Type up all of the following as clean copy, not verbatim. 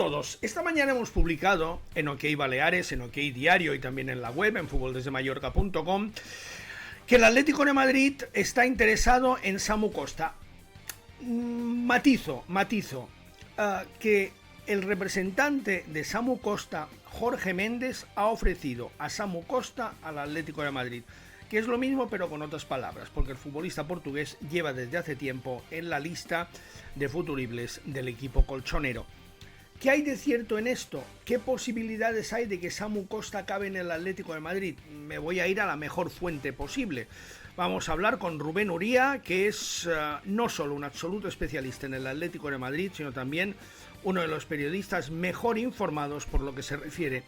todos. Esta mañana hemos publicado en OK Baleares, en OK Diario y también en la web, en futboldesdemallorca.com, que el Atlético de Madrid está interesado en Samu Costa. Matizo, que el representante de Samu Costa, Jorge Méndez, ha ofrecido a Samu Costa al Atlético de Madrid, que es lo mismo pero con otras palabras, porque el futbolista portugués lleva desde hace tiempo en la lista de futuribles del equipo colchonero. ¿Qué hay de cierto en esto? ¿Qué posibilidades hay de que Samu Costa acabe en el Atlético de Madrid? Me voy a ir a la mejor fuente posible. Vamos a hablar con Rubén Uría, que es no solo un absoluto especialista en el Atlético de Madrid, sino también uno de los periodistas mejor informados por lo que se refiere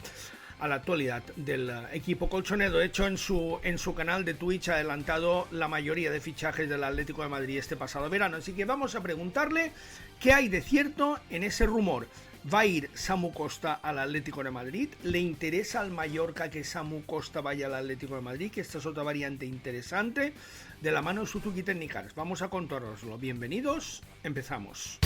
a la actualidad del equipo colchonero. De hecho, en su canal de Twitch ha adelantado la mayoría de fichajes del Atlético de Madrid este pasado verano. Así que vamos a preguntarle qué hay de cierto en ese rumor. ¿Va a ir Samu Costa al Atlético de Madrid? ¿Le interesa al Mallorca que Samu Costa vaya al Atlético de Madrid? Que esta es otra variante interesante de la mano de Suzuki Technicar. Vamos a contaroslo. Bienvenidos, empezamos.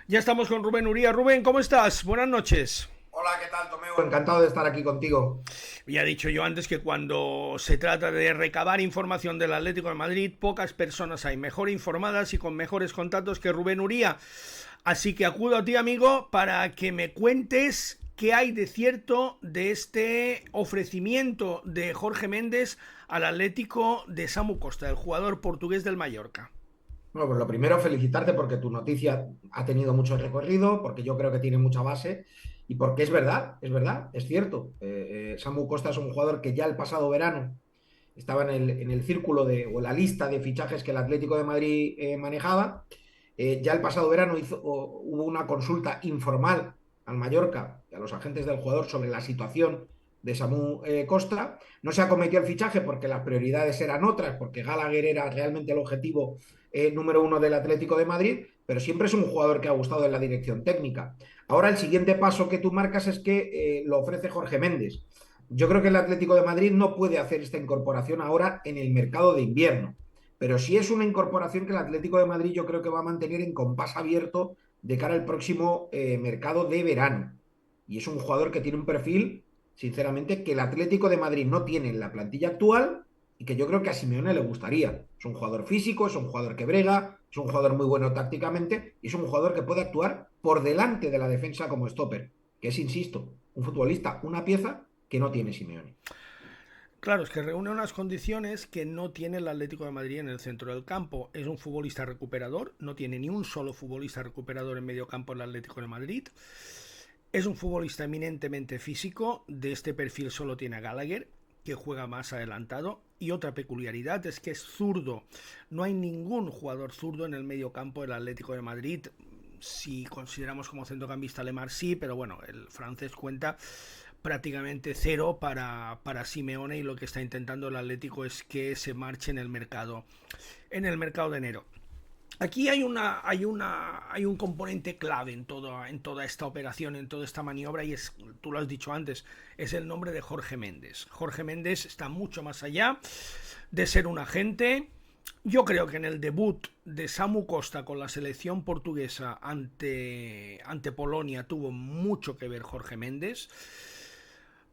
Ya estamos con Rubén Uría. Rubén, ¿cómo estás? Buenas noches. Hola, ¿qué tal, Tomeu? Encantado de estar aquí contigo. Ya he dicho yo antes que cuando se trata de recabar información del Atlético de Madrid, pocas personas hay mejor informadas y con mejores contactos que Rubén Uría. Así que acudo a ti, amigo, para que me cuentes qué hay de cierto de este ofrecimiento de Jorge Méndez al Atlético de Samu Costa, el jugador portugués del Mallorca. Bueno, pues lo primero, felicitarte porque tu noticia ha tenido mucho recorrido, porque yo creo que tiene mucha base y porque es cierto. Samu Costa es un jugador que ya el pasado verano estaba en el círculo o en la lista de fichajes que el Atlético de Madrid manejaba. Ya el pasado verano hubo una consulta informal al Mallorca y a los agentes del jugador sobre la situación de Samu Costa. No se acometió el fichaje porque las prioridades eran otras, porque Gallagher era realmente el objetivo número uno del Atlético de Madrid, pero siempre es un jugador que ha gustado en la dirección técnica. Ahora el siguiente paso que tú marcas es que lo ofrece Jorge Méndez. Yo creo que el Atlético de Madrid no puede hacer esta incorporación ahora en el mercado de invierno, pero sí es una incorporación que el Atlético de Madrid yo creo que va a mantener en compás abierto de cara al próximo mercado de verano. Y es un jugador que tiene un perfil, sinceramente, que el Atlético de Madrid no tiene en la plantilla actual y que yo creo que a Simeone le gustaría. Es un jugador físico, es un jugador que brega, es un jugador muy bueno tácticamente y es un jugador que puede actuar por delante de la defensa como stopper, que es, insisto, un futbolista, una pieza que no tiene Simeone. Claro, es que reúne unas condiciones que no tiene el Atlético de Madrid en el centro del campo. Es un futbolista recuperador, no tiene ni un solo futbolista recuperador en medio campo el Atlético de Madrid. Es un futbolista eminentemente físico, de este perfil solo tiene a Gallagher, que juega más adelantado. Y otra peculiaridad es que es zurdo. No hay ningún jugador zurdo en el medio campo del Atlético de Madrid. Si consideramos como centrocampista Lemar sí, pero bueno, el francés cuenta prácticamente cero para Simeone y lo que está intentando el Atlético es que se marche en el mercado de enero. Aquí hay un componente clave en toda esta operación, en toda esta maniobra, y es, tú lo has dicho antes, es el nombre de Jorge Méndez. Jorge Méndez está mucho más allá de ser un agente. Yo creo que en el debut de Samu Costa con la selección portuguesa ante Polonia tuvo mucho que ver Jorge Méndez,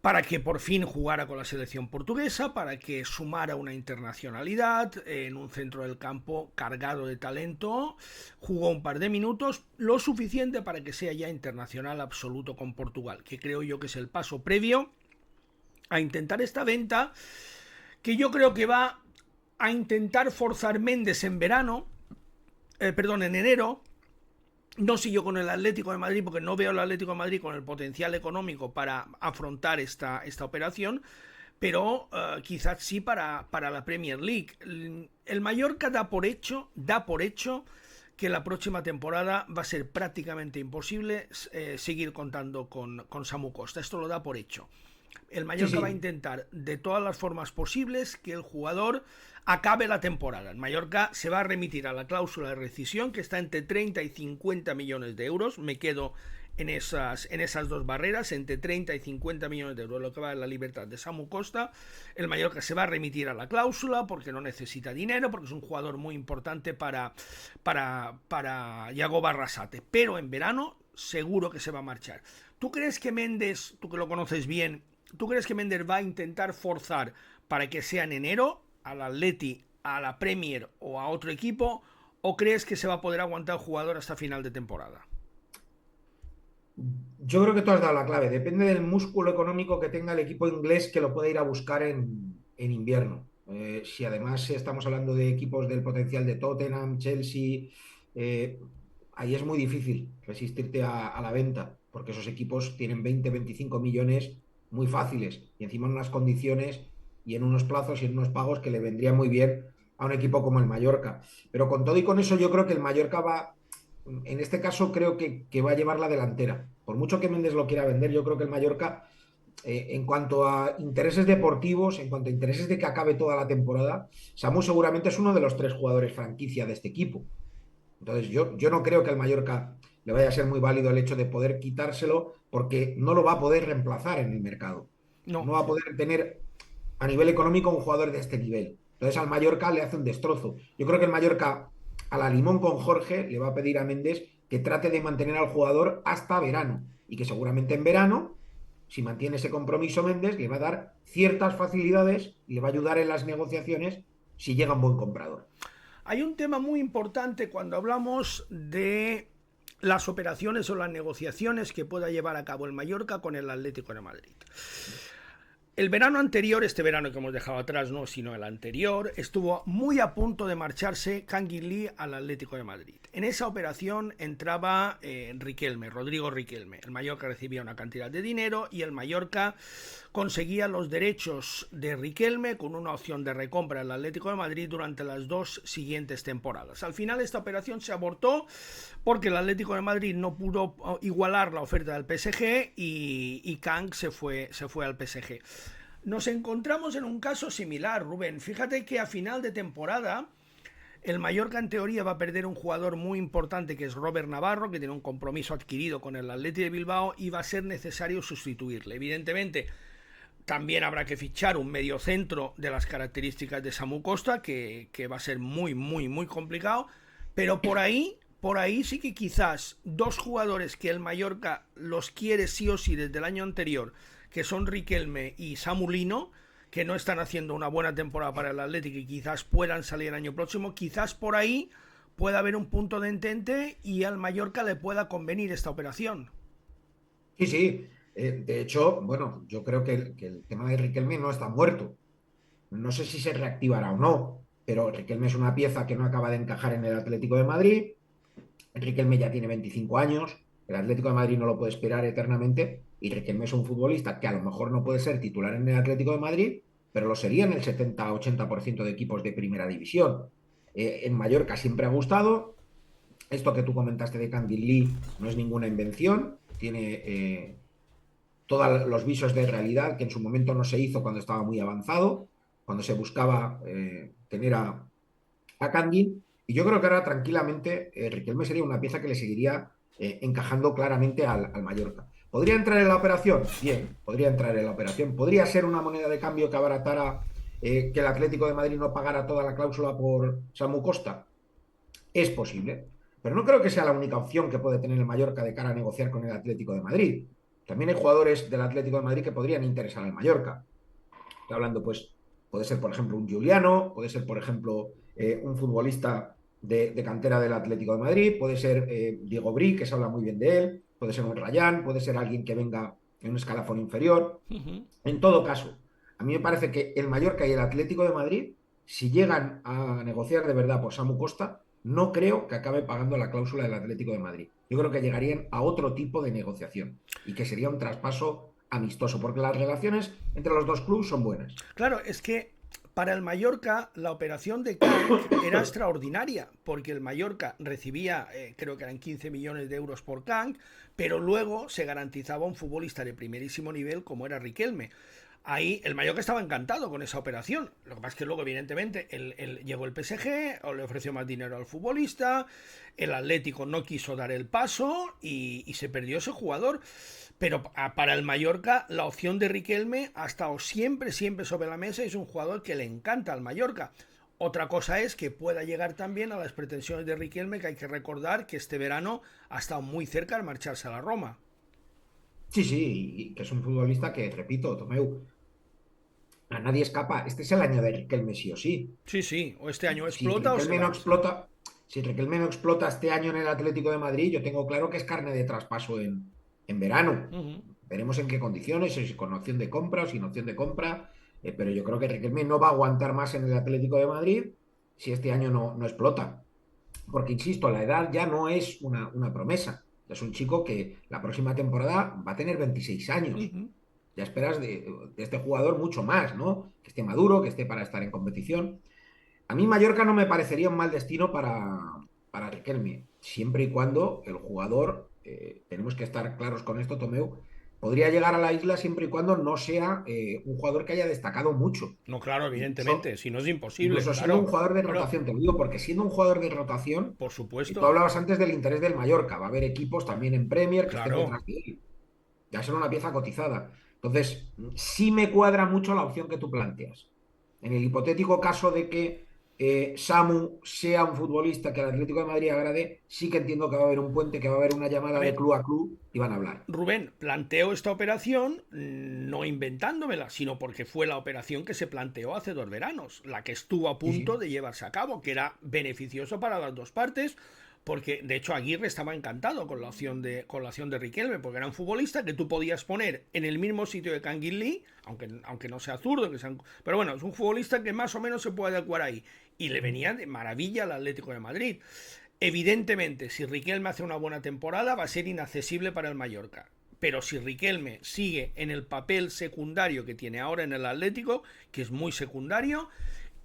para que por fin jugara con la selección portuguesa, para que sumara una internacionalidad en un centro del campo cargado de talento. Jugó un par de minutos, lo suficiente para que sea ya internacional absoluto con Portugal, que creo yo que es el paso previo a intentar esta venta, que yo creo que va a intentar forzar Méndez en verano, perdón, en enero. No sigo con el Atlético de Madrid porque no veo al Atlético de Madrid con el potencial económico para afrontar esta operación, pero quizás sí para la Premier League. El Mallorca da por hecho que la próxima temporada va a ser prácticamente imposible seguir contando con Samu Costa. Esto lo da por hecho. El Sí, Mallorca va a sí. intentar de todas las formas posibles que el jugador acabe la temporada. El Mallorca se va a remitir a la cláusula de rescisión que está entre 30 y 50 millones de euros. Me quedo en esas dos barreras, entre 30 y 50 millones de euros, lo que va a la libertad de Samu Costa. El Mallorca se va a remitir a la cláusula porque no necesita dinero, porque es un jugador muy importante para Yago Barrasate. Pero en verano seguro que se va a marchar. ¿Tú crees que Méndez, tú que lo conoces bien, ¿tú crees que Méndez va a intentar forzar para que sea en enero al Atleti, a la Premier o a otro equipo? ¿O crees que se va a poder aguantar el jugador hasta final de temporada? Yo creo que tú has dado la clave. Depende del músculo económico que tenga el equipo inglés que lo pueda ir a buscar en invierno. Si además estamos hablando de equipos del potencial de Tottenham, Chelsea, eh, ahí es muy difícil resistirte a la venta, porque esos equipos tienen 20, 25 millones muy fáciles y encima en unas condiciones y en unos plazos y en unos pagos que le vendría muy bien a un equipo como el Mallorca. Pero con todo y con eso, yo creo que el Mallorca va, en este caso creo que va a llevar la delantera. Por mucho que Méndez lo quiera vender, yo creo que el Mallorca, en cuanto a intereses deportivos, en cuanto a intereses de que acabe toda la temporada, Samu seguramente es uno de los tres jugadores franquicia de este equipo. Entonces yo no creo que al Mallorca le vaya a ser muy válido el hecho de poder quitárselo porque no lo va a poder reemplazar en el mercado. No. No va a poder tener a nivel económico un jugador de este nivel. Entonces al Mallorca le hace un destrozo. Yo creo que el Mallorca a la limón con Jorge le va a pedir a Méndez que trate de mantener al jugador hasta verano y que seguramente en verano, si mantiene ese compromiso Méndez, le va a dar ciertas facilidades y le va a ayudar en las negociaciones si llega un buen comprador. Hay un tema muy importante cuando hablamos de las operaciones o las negociaciones que pueda llevar a cabo el Mallorca con el Atlético de Madrid. El verano anterior, este verano que hemos dejado atrás, no, sino el anterior, estuvo muy a punto de marcharse Kangin Lee al Atlético de Madrid. En esa operación entraba Riquelme, Rodrigo Riquelme. El Mallorca recibía una cantidad de dinero y el Mallorca conseguía los derechos de Riquelme con una opción de recompra al Atlético de Madrid durante las 2 siguientes temporadas. Al final esta operación se abortó porque el Atlético de Madrid no pudo igualar la oferta del PSG y Kang se fue al PSG. Nos encontramos en un caso similar, Rubén. Fíjate que a final de temporada el Mallorca en teoría va a perder un jugador muy importante que es Robert Navarro, que tiene un compromiso adquirido con el Athletic de Bilbao y va a ser necesario sustituirle. Evidentemente, también habrá que fichar un mediocentro de las características de Samu Costa, que va a ser muy, muy, muy complicado. Pero por ahí sí que quizás dos jugadores que el Mallorca los quiere sí o sí desde el año anterior, que son Riquelme y Samu Lino, que no están haciendo una buena temporada para el Atlético y quizás puedan salir el año próximo, quizás por ahí pueda haber un punto de entente y al Mallorca le pueda convenir esta operación. Sí, sí. De hecho, bueno, yo creo que el tema de Riquelme no está muerto. No sé si se reactivará o no, pero Riquelme es una pieza que no acaba de encajar en el Atlético de Madrid. Riquelme ya tiene 25 años, el Atlético de Madrid no lo puede esperar eternamente y Riquelme es un futbolista que a lo mejor no puede ser titular en el Atlético de Madrid, pero lo sería en el 70-80% de equipos de primera división. En Mallorca siempre ha gustado. Esto que tú comentaste de Candy Lee no es ninguna invención, tiene todos los visos de realidad que en su momento no se hizo cuando estaba muy avanzado, cuando se buscaba tener a Kangin. Y yo creo que ahora tranquilamente Riquelme sería una pieza que le seguiría encajando claramente al Mallorca. ¿Podría entrar en la operación? Bien, podría entrar en la operación. ¿Podría ser una moneda de cambio que abaratara que el Atlético de Madrid no pagara toda la cláusula por Samu Costa? Es posible. Pero no creo que sea la única opción que puede tener el Mallorca de cara a negociar con el Atlético de Madrid. También hay jugadores del Atlético de Madrid que podrían interesar al Mallorca. Estoy hablando, pues, puede ser, por ejemplo, un Giuliano, puede ser, por ejemplo, un futbolista de cantera del Atlético de Madrid, puede ser Diego Bri, que se habla muy bien de él, puede ser un Rayán, puede ser alguien que venga en un escalafón inferior. Uh -huh. En todo caso, a mí me parece que el Mallorca y el Atlético de Madrid si llegan a negociar de verdad por Samu Costa, no creo que acabe pagando la cláusula del Atlético de Madrid. Yo creo que llegarían a otro tipo de negociación y que sería un traspaso amistoso, porque las relaciones entre los dos clubes son buenas. Claro, es que para el Mallorca la operación de Kank era extraordinaria, porque el Mallorca recibía, creo que eran 15 millones de euros por Kank, pero luego se garantizaba un futbolista de primerísimo nivel como era Riquelme. Ahí el Mallorca estaba encantado con esa operación. Lo que pasa es que luego, evidentemente, llegó el PSG, o le ofreció más dinero al futbolista, el Atlético no quiso dar el paso y se perdió ese jugador. Pero para el Mallorca, la opción de Riquelme ha estado siempre, siempre sobre la mesa y es un jugador que le encanta al Mallorca. Otra cosa es que pueda llegar también a las pretensiones de Riquelme, que hay que recordar que este verano ha estado muy cerca de marcharse a la Roma. Sí, sí, y que es un futbolista que, repito, Tomeu, a nadie escapa. Este es el año de Riquelme, sí o sí. Sí, sí, o este año Si explota o se Riquelme no va. Sí. explota, si Riquelme no explota este año en el Atlético de Madrid, yo tengo claro que es carne de traspaso en verano. Ujú. Veremos en qué condiciones, si con opción de compra o sin opción de compra, pero yo creo que Riquelme no va a aguantar más en el Atlético de Madrid si este año no explota. Porque, insisto, la edad ya no es una promesa. Es un chico que la próxima temporada va a tener 26 años. Ujú. Ya esperas de este jugador mucho más, ¿no? Que esté maduro, que esté para estar en competición. A mí Mallorca no me parecería un mal destino para Riquelme, siempre y cuando el jugador, tenemos que estar claros con esto, Tomeu, podría llegar a la isla siempre y cuando no sea un jugador que haya destacado mucho. No, claro, Incluso, evidentemente, si no es imposible, incluso siendo un claro. jugador de Claro, rotación, te lo digo porque siendo un jugador de rotación, por tú supuesto, hablabas antes del interés del Mallorca, va a haber equipos también en Premier que estén claro. detrás de él, ya será una pieza cotizada. Entonces, sí me cuadra mucho la opción que tú planteas. En el hipotético caso de que Samu sea un futbolista que al Atlético de Madrid agrade, sí que entiendo que va a haber un puente, que va a haber una A llamada de ver, club a club y van a hablar. Rubén, planteo esta operación no inventándomela, sino porque fue la operación que se planteó hace 2 veranos, la que estuvo a Sí, punto sí. de llevarse a cabo, que era beneficioso para las dos partes, porque de hecho Aguirre estaba encantado con la opción de Riquelme, porque era un futbolista que tú podías poner en el mismo sitio de Kangin Lee, aunque no sea zurdo, pero bueno, es un futbolista que más o menos se puede adecuar ahí, y le venía de maravilla al Atlético de Madrid. Evidentemente, si Riquelme hace una buena temporada, va a ser inaccesible para el Mallorca. Pero si Riquelme sigue en el papel secundario que tiene ahora en el Atlético, que es muy secundario,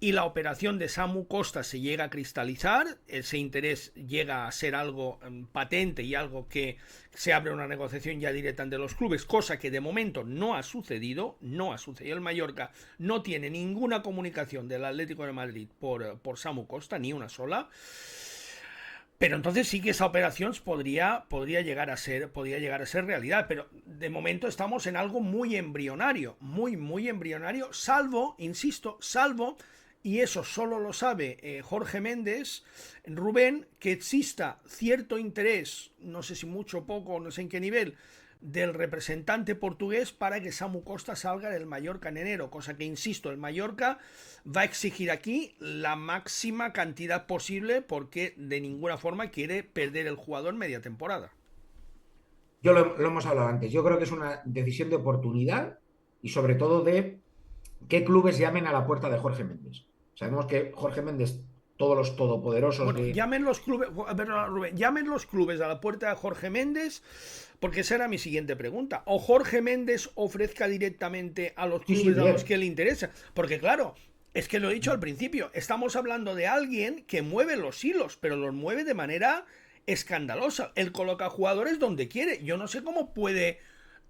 y la operación de Samu Costa se llega a cristalizar, ese interés llega a ser algo patente y algo que se abre una negociación ya directa de los clubes, cosa que de momento no ha sucedido, no ha sucedido. El Mallorca no tiene ninguna comunicación del Atlético de Madrid por Samu Costa, ni una sola. Pero entonces sí que esa operación podría llegar a ser realidad. Pero de momento estamos en algo muy embrionario, muy, muy embrionario, salvo, insisto, salvo, y eso solo lo sabe Jorge Méndez, Rubén, que exista cierto interés, no sé si mucho o poco, no sé en qué nivel, del representante portugués para que Samu Costa salga del Mallorca en enero, cosa que, insisto, el Mallorca va a exigir aquí la máxima cantidad posible porque de ninguna forma quiere perder el jugador media temporada. Yo lo hemos hablado antes. Yo creo que es una decisión de oportunidad y sobre todo de qué clubes llamen a la puerta de Jorge Méndez. Sabemos que Jorge Méndez, todos los todopoderosos Bueno, de... llamen los clubes, Rubén, llamen los clubes a la puerta de Jorge Méndez, porque esa era mi siguiente pregunta. O Jorge Méndez ofrezca directamente a los Sí, sí, clubes a los bien. que le interesa. Porque claro, es que lo he dicho al principio, estamos hablando de alguien que mueve los hilos, pero los mueve de manera escandalosa. Él coloca jugadores donde quiere. Yo no sé cómo puede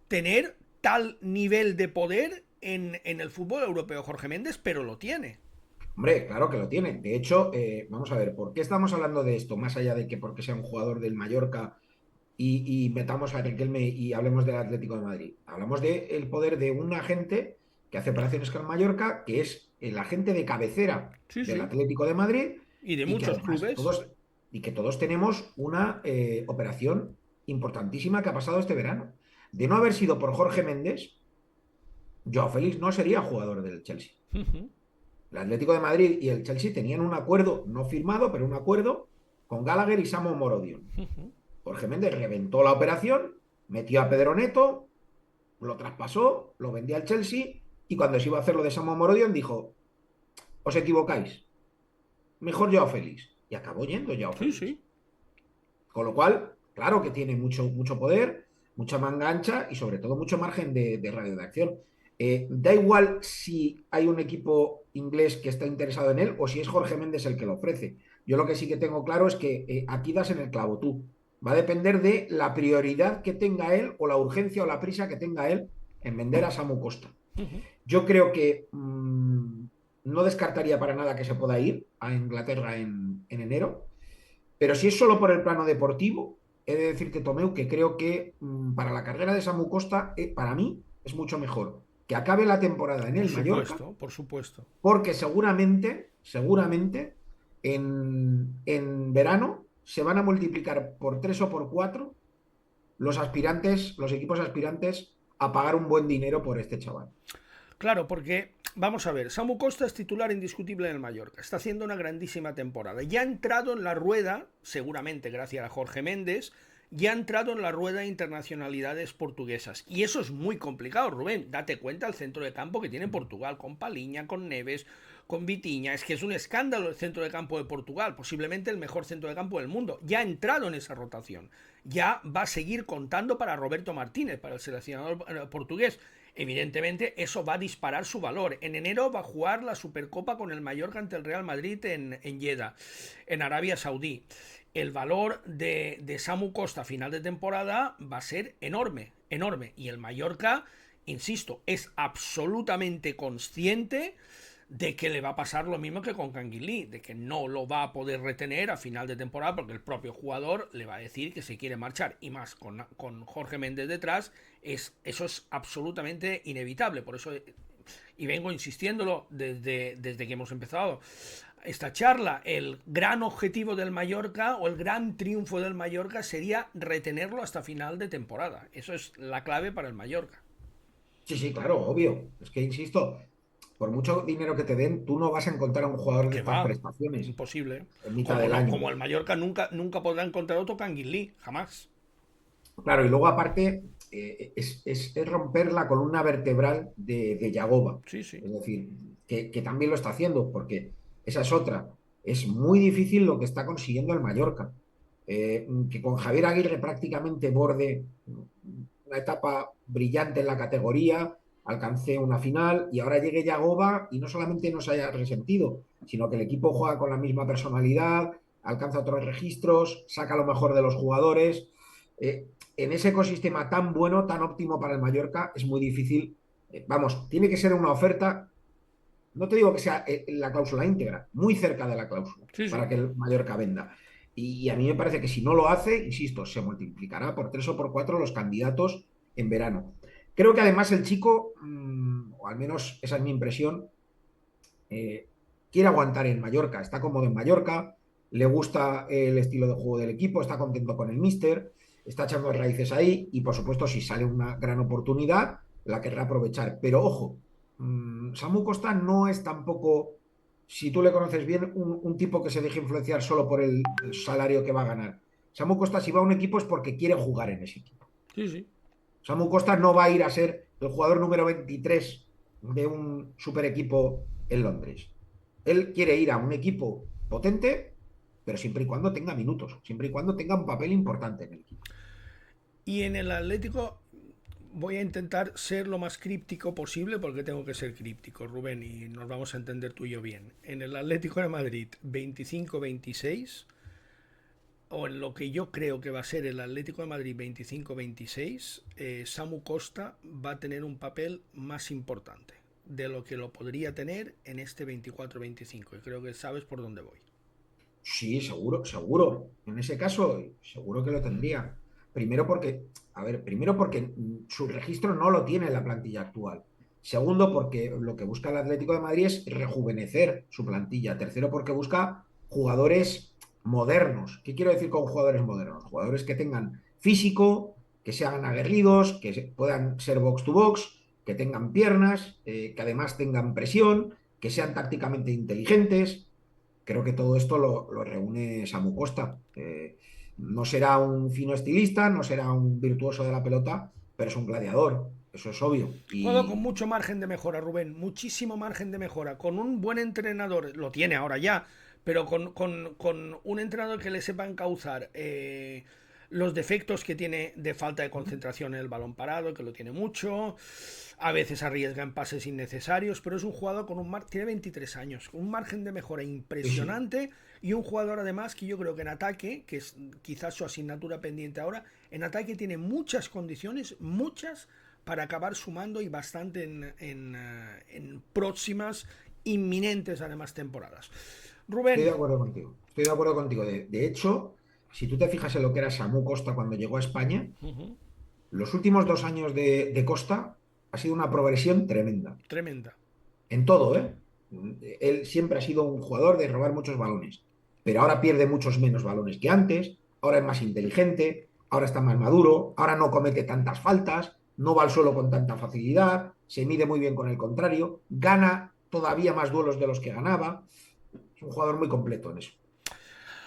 tener tal nivel de poder en el fútbol europeo Jorge Méndez, pero lo tiene. Hombre, claro que lo tiene. De hecho, vamos a ver, ¿por qué estamos hablando de esto? Más allá de que porque sea un jugador del Mallorca y metamos a Riquelme y hablemos del Atlético de Madrid. Hablamos del poder de un agente que hace operaciones con Mallorca, que es el agente de cabecera Sí, del sí. Atlético de Madrid Y de y que muchos además clubes. todos tenemos una operación importantísima que ha pasado este verano. De no haber sido por Jorge Méndez, Joao Félix no sería jugador del Chelsea. El Atlético de Madrid y el Chelsea tenían un acuerdo, no firmado, pero un acuerdo con Gallagher y Samu Morodion. Jorge Méndez reventó la operación, metió a Pedro Neto, lo traspasó, lo vendió al Chelsea y cuando se iba a hacer lo de Samu Morodion dijo, os equivocáis. Mejor Joao Félix. Y acabó yendo Joao Sí, Félix. sí. Con lo cual, claro que tiene mucho poder, mucha manga ancha y sobre todo mucho margen de radio de acción. Da igual si hay un equipo inglés que está interesado en él o si es Jorge Méndez el que lo ofrece. Yo lo que sí que tengo claro es que aquí das en el clavo tú. Va a depender de la prioridad que tenga él o la urgencia o la prisa que tenga él en vender a Samu Costa. Ujú. Yo creo que no descartaría para nada que se pueda ir a Inglaterra en enero, pero si es solo por el plano deportivo, he de decirte, Tomeu, que creo que para la carrera de Samu Costa, para mí, es mucho mejor que acabe la temporada en Por el Mallorca, supuesto, por supuesto. porque seguramente, en verano se van a multiplicar por 3 o por 4 los equipos aspirantes a pagar un buen dinero por este chaval. Claro, porque, vamos a ver, Samu Costa es titular indiscutible en el Mallorca. Está haciendo una grandísima temporada. Ya ha entrado en la rueda, seguramente gracias a Jorge Méndez, ya ha entrado en la rueda de internacionalidades portuguesas. Y eso es muy complicado, Rubén. Date cuenta el centro de campo que tiene Portugal, con Paliña, con Neves, con Vitiña. Es que es un escándalo el centro de campo de Portugal, posiblemente el mejor centro de campo del mundo. Ya ha entrado en esa rotación. Ya va a seguir contando para Roberto Martínez, para el seleccionador portugués. Evidentemente, eso va a disparar su valor. En enero va a jugar la Supercopa con el Mallorca ante el Real Madrid en Jeddah, en Arabia Saudí. El valor de Samu Costa a final de temporada va a ser enorme, enorme. Y el Mallorca, insisto, es absolutamente consciente de que le va a pasar lo mismo que con Canguilí, de que no lo va a poder retener a final de temporada porque el propio jugador le va a decir que se quiere marchar, y más con Jorge Méndez detrás, eso es absolutamente inevitable. Por eso, y vengo insistiéndolo desde que hemos empezado esta charla, el gran objetivo del Mallorca o el gran triunfo del Mallorca sería retenerlo hasta final de temporada. Eso es la clave para el Mallorca. Sí, sí, claro, obvio. Es que, insisto, por mucho dinero que te den, tú no vas a encontrar a un jugador de Que estas va, prestaciones imposible. en mitad Como del no, año. como el Mallorca nunca podrá encontrar otro Canguilí, jamás. Claro, y luego aparte es romper la columna vertebral de Yagoba. Sí, sí. Es decir, que también lo está haciendo, porque esa es otra. Es muy difícil lo que está consiguiendo el Mallorca. Que con Javier Aguirre prácticamente borde una etapa brillante en la categoría, alcancé una final y ahora llegue Yagoba y no solamente no se haya resentido, sino que el equipo juega con la misma personalidad, alcanza otros registros, saca lo mejor de los jugadores. En ese ecosistema tan bueno, tan óptimo para el Mallorca, es muy difícil. Vamos, tiene que ser una oferta, no te digo que sea la cláusula íntegra, muy cerca de la cláusula, Sí, para sí. que el Mallorca venda. Y a mí me parece que si no lo hace, insisto, se multiplicará por 3 o por 4 los candidatos en verano. Creo que además el chico, o al menos esa es mi impresión, eh, quiere aguantar en Mallorca, está cómodo en Mallorca, le gusta el estilo de juego del equipo, está contento con el míster, está echando raíces ahí y por supuesto si sale una gran oportunidad la querrá aprovechar. Pero ojo, Samu Costa no es tampoco, si tú le conoces bien, un tipo que se deje influenciar solo por el salario que va a ganar. Samu Costa si va a un equipo es porque quiere jugar en ese equipo. Sí, sí. Samu Costa no va a ir a ser el jugador número 23 de un super equipo en Londres. Él quiere ir a un equipo potente, pero siempre y cuando tenga minutos, siempre y cuando tenga un papel importante en el equipo. Y en el Atlético voy a intentar ser lo más críptico posible porque tengo que ser críptico, Rubén, y nos vamos a entender tú y yo bien. En el Atlético de Madrid 25-26, o en lo que yo creo que va a ser el Atlético de Madrid 25-26, Samu Costa va a tener un papel más importante de lo que lo podría tener en este 24-25. Y creo que sabes por dónde voy. Sí, seguro, seguro. En ese caso, seguro que lo tendría. Primero porque, a ver, primero porque su registro no lo tiene en la plantilla actual. Segundo, porque lo que busca el Atlético de Madrid es rejuvenecer su plantilla. Tercero, porque busca jugadores modernos. ¿Qué quiero decir con jugadores modernos? Jugadores que tengan físico, que sean aguerridos, que puedan ser box to box, que tengan piernas, que además tengan presión, que sean tácticamente inteligentes. Creo que todo esto lo reúne Samu Costa. No será un fino estilista, no será un virtuoso de la pelota, pero es un gladiador. eso es obvio. Juego con mucho margen de mejora, Rubén, muchísimo margen de mejora. Con un buen entrenador, lo tiene ahora ya, pero con un entrenador que le sepa encauzar los defectos que tiene de falta de concentración en el balón parado, que lo tiene mucho, a veces arriesga en pases innecesarios, pero es un jugador con tiene 23 años, un margen de mejora Sí, sí. impresionante y un jugador además que yo creo que en ataque, que es quizás su asignatura pendiente ahora, en ataque tiene muchas condiciones, muchas, para acabar sumando y bastante en próximas, inminentes además temporadas. Estoy de Rubén. acuerdo contigo. Estoy de acuerdo contigo. De hecho, si tú te fijas en lo que era Samu Costa cuando llegó a España, Uh-huh. los últimos 2 años de Costa ha sido una progresión tremenda. Tremenda. En todo, ¿eh? Él siempre ha sido un jugador de robar muchos balones, pero ahora pierde muchos menos balones que antes, ahora es más inteligente, ahora está más maduro, ahora no comete tantas faltas, no va al suelo con tanta facilidad, se mide muy bien con el contrario, gana todavía más duelos de los que ganaba. Es un jugador muy completo en eso.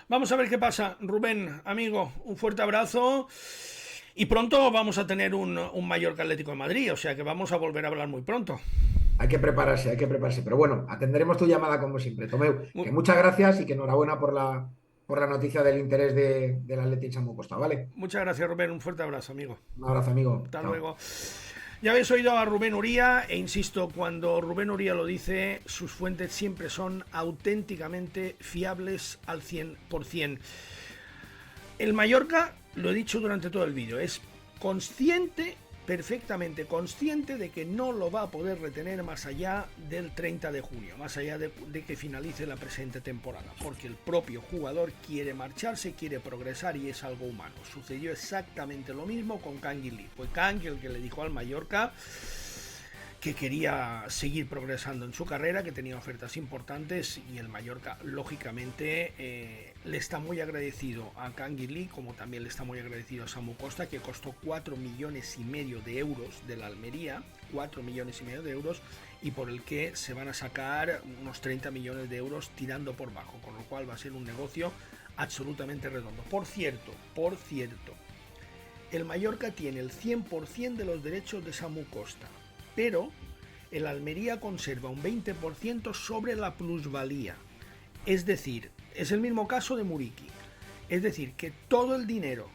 Vamos a ver qué pasa. Rubén, amigo, un fuerte abrazo. Y pronto vamos a tener un Mallorca Atlético de Madrid, o sea que vamos a volver a hablar muy pronto. Hay que prepararse, hay que prepararse. Pero bueno, atenderemos tu llamada como siempre. Tomeu, que muchas gracias y que enhorabuena por la noticia del interés del Athletic Samu Costa, ¿vale? Muchas gracias, Rubén. Un fuerte abrazo, amigo. Un abrazo, amigo. Hasta Chao. luego. Ya habéis oído a Rubén Uría e insisto, cuando Rubén Uría lo dice, sus fuentes siempre son auténticamente fiables al 100%. El Mallorca, lo he dicho durante todo el vídeo, es consciente, perfectamente consciente de que no lo va a poder retener más allá del 30 de junio, más allá de que finalice la presente temporada, porque el propio jugador quiere marcharse, quiere progresar y es algo humano. Sucedió exactamente lo mismo con Kangin Lee. Fue Kang el que le dijo al Mallorca que quería seguir progresando en su carrera, que tenía ofertas importantes y el Mallorca lógicamente le está muy agradecido a Kangin Lee, como también le está muy agradecido a Samu Costa, que costó 4,5 millones de euros de la Almería, 4,5 millones de euros, y por el que se van a sacar unos 30 millones de euros tirando por bajo, con lo cual va a ser un negocio absolutamente redondo. Por cierto, el Mallorca tiene el 100% de los derechos de Samu Costa, pero el Almería conserva un 20% sobre la plusvalía. Es decir, es el mismo caso de Muriqui. Es decir, que todo el dinero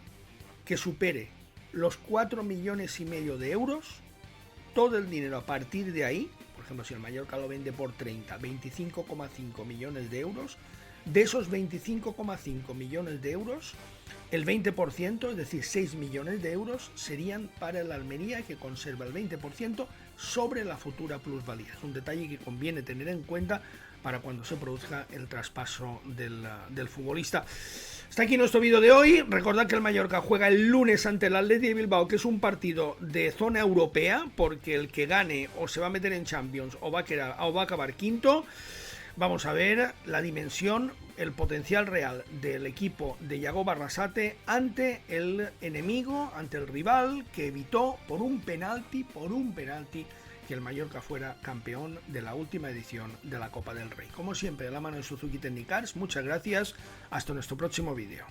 que supere los 4,5 millones de euros, todo el dinero a partir de ahí, por ejemplo, si el Mallorca lo vende por 30, 25,5 millones de euros, de esos 25,5 millones de euros, el 20%, es decir, 6 millones de euros, serían para el Almería, que conserva el 20% sobre la futura plusvalía. Es un detalle que conviene tener en cuenta para cuando se produzca el traspaso del futbolista. Hasta aquí nuestro vídeo de hoy. Recordad que el Mallorca juega el lunes ante el Athletic de Bilbao, que es un partido de zona europea, porque el que gane o se va a meter en Champions o va a acabar quinto. Vamos a ver la dimensión, el potencial real del equipo de Yago Barrasate ante el enemigo, ante el rival que evitó por un penalti, que el Mallorca fuera campeón de la última edición de la Copa del Rey. Como siempre, de la mano de Suzuki Technicars, muchas gracias, hasta nuestro próximo vídeo.